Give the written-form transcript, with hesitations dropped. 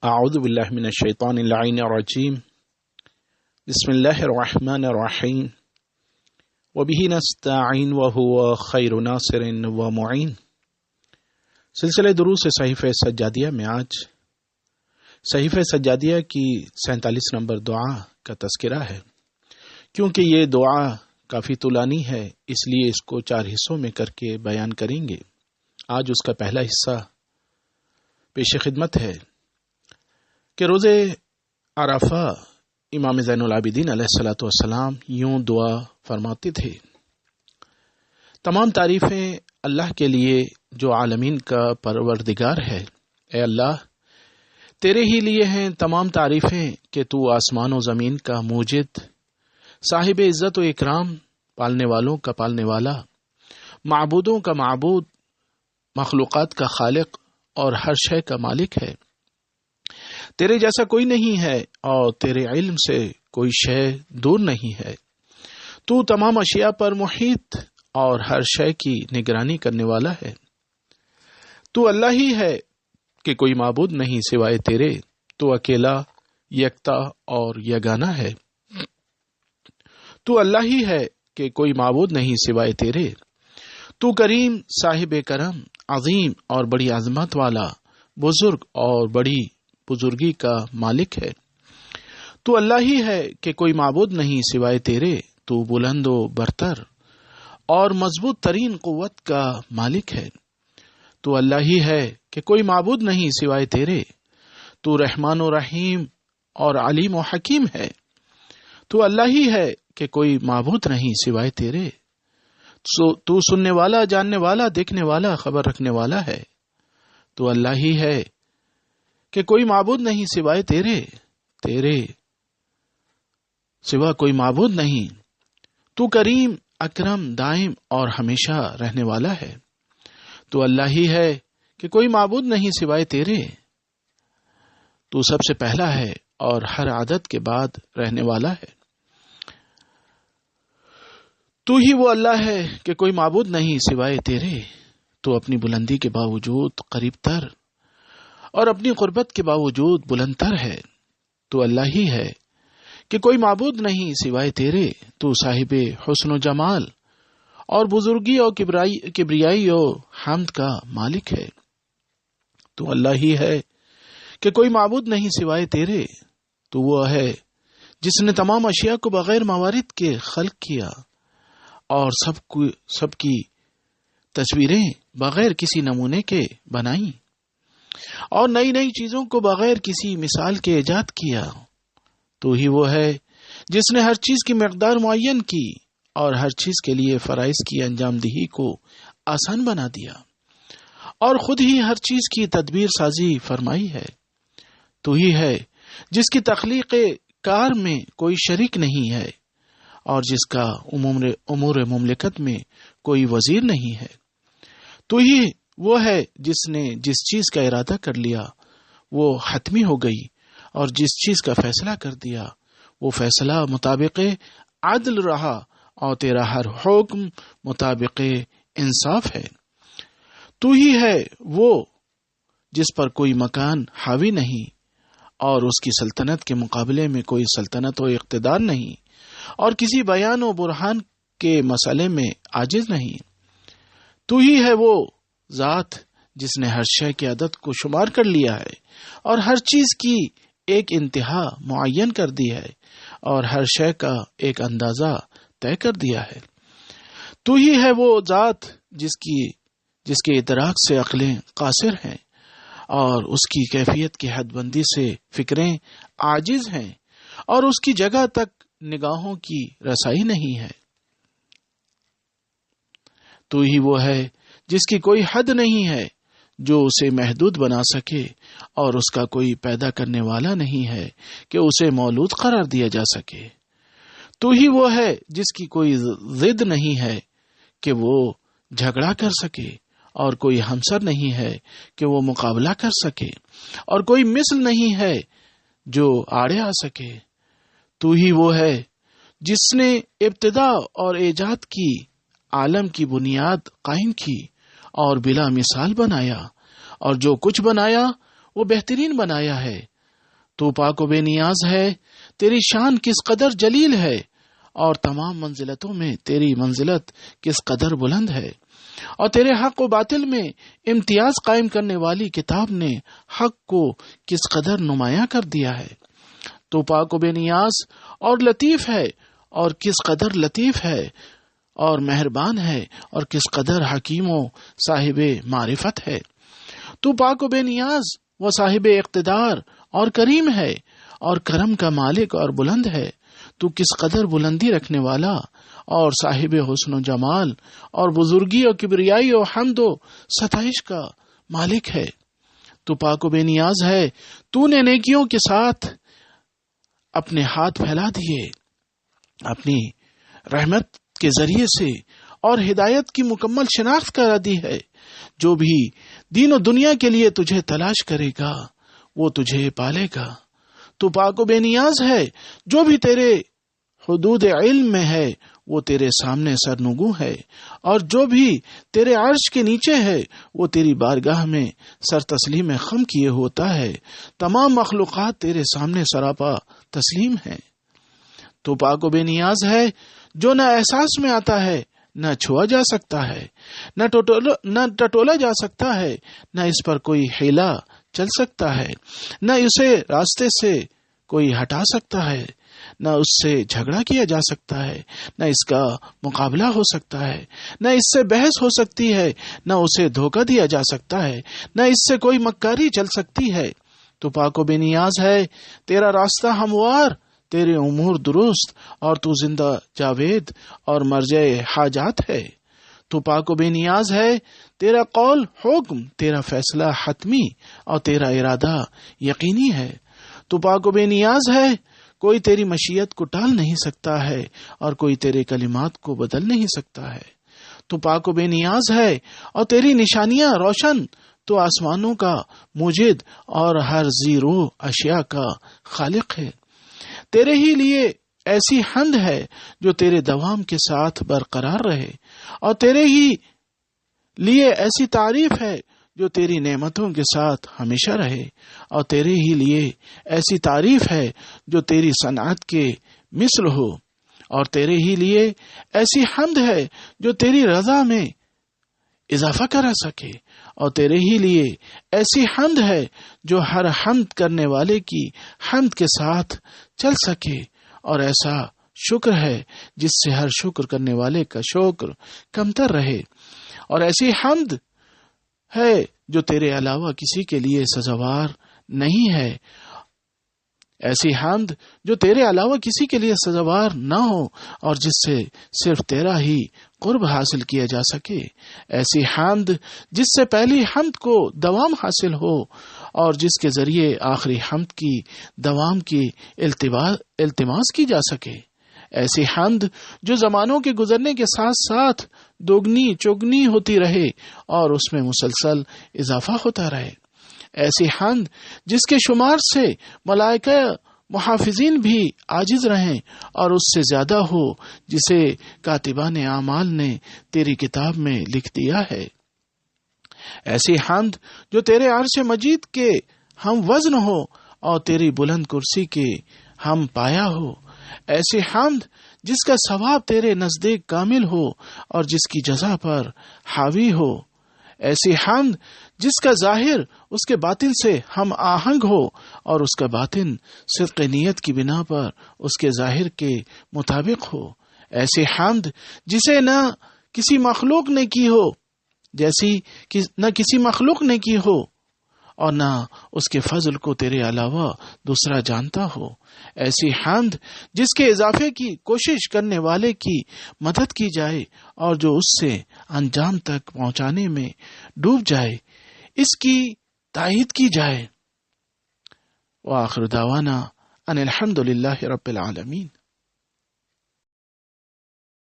اعوذ باللہ من الشیطان اللعین الرجیم بسم اللہ الرحمن الرحیم وبہ نستعین وہو خیر ناصر ومعین۔ سلسلہ دروس صحیفہ سجادیہ میں آج صحیفہ سجادیہ کی 47 نمبر دعا کا تذکرہ ہے۔ کیونکہ یہ دعا کافی طولانی ہے اس لیے اس کو 4 حصوں میں کر کے بیان کریں گے۔ آج اس کا پہلا حصہ پیش خدمت ہے کہ روز عرفہ امام زین العابدین علیہ الصلوۃ والسلام یوں دعا فرماتے تھے: تمام تعریفیں اللہ کے لیے جو عالمین کا پروردگار ہے۔ اے اللہ، تیرے ہی لیے ہیں تمام تعریفیں کہ تو آسمان و زمین کا موجد، صاحب عزت و اکرام، پالنے والوں کا پالنے والا، معبودوں کا معبود، مخلوقات کا خالق اور ہر شے کا مالک ہے۔ تیرے جیسا کوئی نہیں ہے اور تیرے علم سے کوئی شے دور نہیں ہے۔ تو تمام اشیاء پر محیط اور ہر شے کی نگرانی کرنے والا ہے۔ تو اللہ ہی ہے کہ کوئی معبود نہیں سوائے تیرے، تو اکیلا، یکتا اور یگانہ ہے۔ تو اللہ ہی ہے کہ کوئی معبود نہیں سوائے تیرے، تو کریم، صاحب کرم، عظیم اور بڑی عظمت والا، بزرگ اور بڑی بزرگی کا مالک ہے۔ تو اللہ ہی ہے کہ کوئی معبود نہیں سوائے تیرے، تو بلند و برتر اور مضبوط ترین قوت کا مالک ہے۔ تو اللہ ہی ہے کہ کوئی معبود نہیں سوائے تیرے، تو رحمان و رحیم اور علیم و حکیم ہے۔ تو اللہ ہی ہے کہ کوئی معبود نہیں سوائے تیرے، تو سننے والا، جاننے والا، دیکھنے والا، خبر رکھنے والا ہے۔ تو اللہ ہی ہے کہ کوئی معبود نہیں سوائے تیرے، تیرے سوا کوئی معبود نہیں۔ تو کریم، اکرم، دائم اور ہمیشہ رہنے والا ہے۔ تو اللہ ہی ہے کہ کوئی معبود نہیں سوائے تیرے، تو سب سے پہلا ہے اور ہر عدد کے بعد رہنے والا ہے۔ تو ہی وہ اللہ ہے کہ کوئی معبود نہیں سوائے تیرے، تو اپنی بلندی کے باوجود قریب تر اور اپنی قربت کے باوجود بلند تر ہے۔ تو اللہ ہی ہے کہ کوئی معبود نہیں سوائے تیرے، تو صاحب حسن و جمال اور بزرگی اور کبریائی و حمد کا مالک ہے۔ تو اللہ ہی ہے کہ کوئی معبود نہیں سوائے تیرے، تو وہ ہے جس نے تمام اشیاء کو بغیر موارد کے خلق کیا اور سب کی تصویریں بغیر کسی نمونے کے بنائیں اور نئی نئی چیزوں کو بغیر کسی مثال کے ایجاد کیا۔ تو ہی وہ ہے جس نے ہر چیز کی مقدار معین کی اور ہر چیز کے لیے فرائض کی انجام دہی کو آسان بنا دیا اور خود ہی ہر چیز کی تدبیر سازی فرمائی ہے۔ تو ہی ہے جس کی تخلیق کار میں کوئی شریک نہیں ہے اور جس کا امور مملکت میں کوئی وزیر نہیں ہے۔ تو ہی وہ ہے جس نے جس چیز کا ارادہ کر لیا وہ حتمی ہو گئی اور جس چیز کا فیصلہ کر دیا وہ فیصلہ مطابق عدل رہا اور تیرا ہر حکم مطابق انصاف ہے۔ تو ہی ہے وہ جس پر کوئی مکان حاوی نہیں اور اس کی سلطنت کے مقابلے میں کوئی سلطنت و اقتدار نہیں اور کسی بیان و برہان کے مسئلے میں عاجز نہیں۔ تو ہی ہے وہ ذات جس نے ہر شے کی عدد کو شمار کر لیا ہے اور ہر چیز کی ایک انتہا معین کر دی ہے اور ہر شے کا ایک اندازہ طے کر دیا ہے۔ تو ہی ہے وہ ذات جس کے ادراک سے عقلیں قاصر ہیں اور اس کی کیفیت کی حد بندی سے فکریں عاجز ہیں اور اس کی جگہ تک نگاہوں کی رسائی نہیں ہے۔ تو ہی وہ ہے جس کی کوئی حد نہیں ہے جو اسے محدود بنا سکے اور اس کا کوئی پیدا کرنے والا نہیں ہے کہ اسے مولود قرار دیا جا سکے۔ تو ہی وہ ہے جس کی کوئی ضد نہیں ہے کہ وہ جھگڑا کر سکے اور کوئی ہمسر نہیں ہے کہ وہ مقابلہ کر سکے اور کوئی مثل نہیں ہے جو آڑے آ سکے۔ تو ہی وہ ہے جس نے ابتدا اور ایجاد کی عالم کی بنیاد قائم کی اور بلا مثال بنایا اور جو کچھ بنایا وہ بہترین بنایا ہے۔ تو پاک و بے نیاز ہے، تیری شان کس قدر جلیل ہے، اور تمام منزلتوں میں تیری منزلت کس قدر بلند ہے، اور تیرے حق و باطل میں امتیاز قائم کرنے والی کتاب نے حق کو کس قدر نمایاں کر دیا ہے۔ تو پاک و بے نیاز اور لطیف ہے، اور کس قدر لطیف ہے اور مہربان ہے، اور کس قدر حکیم و صاحب معرفت ہے۔ تو پاک و بے نیاز و صاحب اقتدار اور کریم ہے، اور کرم کا مالک اور بلند ہے۔ تو کس قدر بلندی رکھنے والا اور صاحب حسن و جمال اور بزرگی و کبریائی و حمد و ستائش کا مالک ہے۔ تو پاک و بے نیاز ہے، تو نے نیکیوں کے ساتھ اپنے ہاتھ پھیلا دیے، اپنی رحمت کے ذریعے سے، اور ہدایت کی مکمل شناخت کرا دی ہے۔ جو بھی دین و دنیا کے لیے تجھے تلاش کرے گا وہ تجھے پالے گا۔ تو پاک و بے نیاز ہے، جو بھی تیرے حدود علم میں ہے وہ تیرے سامنے سرنگوں ہے، اور جو بھی تیرے عرش کے نیچے ہے وہ تیری بارگاہ میں سر تسلیم خم کیے ہوتا ہے۔ تمام مخلوقات تیرے سامنے سراپا تسلیم ہے۔ تو پاک و بے نیاز ہے، جو نہ احساس میں آتا ہے، نہ چھوا جا سکتا ہے، نہ ٹٹولا جا سکتا ہے، نہ اس پر کوئی حیلہ چل سکتا ہے، نہ اسے راستے سے کوئی ہٹا سکتا ہے، نہ اس سے جھگڑا کیا جا سکتا ہے، نہ اس کا مقابلہ ہو سکتا ہے، نہ اس سے بحث ہو سکتی ہے، نہ اسے دھوکہ دیا جا سکتا ہے، نہ اس سے کوئی مکاری چل سکتی ہے۔ تو پاک و بے نیاز ہے، تیرا راستہ ہموار، تیرے امور درست، اور تو زندہ جاوید اور مرجع حاجات ہے۔ تو پاک و بے نیاز ہے، تیرا قول حکم، تیرا فیصلہ حتمی، اور تیرا ارادہ یقینی ہے۔ تو پاک و بے نیاز ہے، کوئی تیری مشیت کو ٹال نہیں سکتا ہے، اور کوئی تیرے کلمات کو بدل نہیں سکتا ہے۔ تو پاک و بے نیاز ہے، اور تیری نشانیاں روشن، تو آسمانوں کا موجد اور ہر ذی روح اشیاء کا خالق ہے۔ تیرے ہی لیے ایسی حمد ہے جو تیرے دوام کے ساتھ برقرار رہے، اور تیرے ہی لیے ایسی تعریف ہے جو تیری نعمتوں کے ساتھ ہمیشہ رہے، اور تیرے ہی لیے ایسی تعریف ہے جو تیری صنعت کے مثل ہو، اور تیرے ہی لیے ایسی حمد ہے جو تیری رضا میں اضافہ کرا سکے، اور تیرے ہی لیے ایسی حمد ہے جو ہر حمد کرنے والے کی حمد کے ساتھ چل سکے، اور ایسا شکر ہے جس سے ہر شکر کرنے والے کا شکر کمتر رہے، اور ایسی حمد ہے جو تیرے علاوہ کسی کے لیے سزاوار نہیں ہے، ایسی حمد جو تیرے علاوہ کسی کے لیے سزاوار نہ ہو، اور جس سے صرف تیرا ہی قرب حاصل کیا جا سکے، ایسی حمد جس سے پہلی حمد کو دوام حاصل ہو، اور جس کے ذریعے آخری حمد کی دوام کی التماس کی جا سکے، ایسی حمد جو زمانوں کے گزرنے کے ساتھ ساتھ دوگنی چوگنی ہوتی رہے اور اس میں مسلسل اضافہ ہوتا رہے، ایسی حمد جس کے شمار سے ملائکہ محافظین بھی عاجز رہیں اور اس سے زیادہ ہو جسے کاتبان اعمال نے تیری کتاب میں لکھ دیا ہے، ایسی حمد جو تیرے عرش مجید کے ہم وزن ہو اور تیری بلند کرسی کے ہم پایا ہو، ایسی حمد جس کا ثواب تیرے نزدیک کامل ہو اور جس کی جزا پر حاوی ہو، ایسی حمد جس کا ظاہر اس کے باطن سے ہم آہنگ ہو اور اس کا باطن صدق نیت کی بنا پر اس کے ظاہر کے مطابق ہو، ایسی حمد جسے نہ کسی مخلوق نے کی ہو، جیسی نہ کسی مخلوق نے کی ہو اور نہ اس کے فضل کو تیرے علاوہ دوسرا جانتا ہو، ایسی حمد جس کے اضافے کی کوشش کرنے والے کی مدد کی جائے اور جو اس سے انجام تک پہنچانے میں ڈوب جائے اس کی تائید کی جائے۔ وآخر دعوانا ان الحمد للہ رب العالمین۔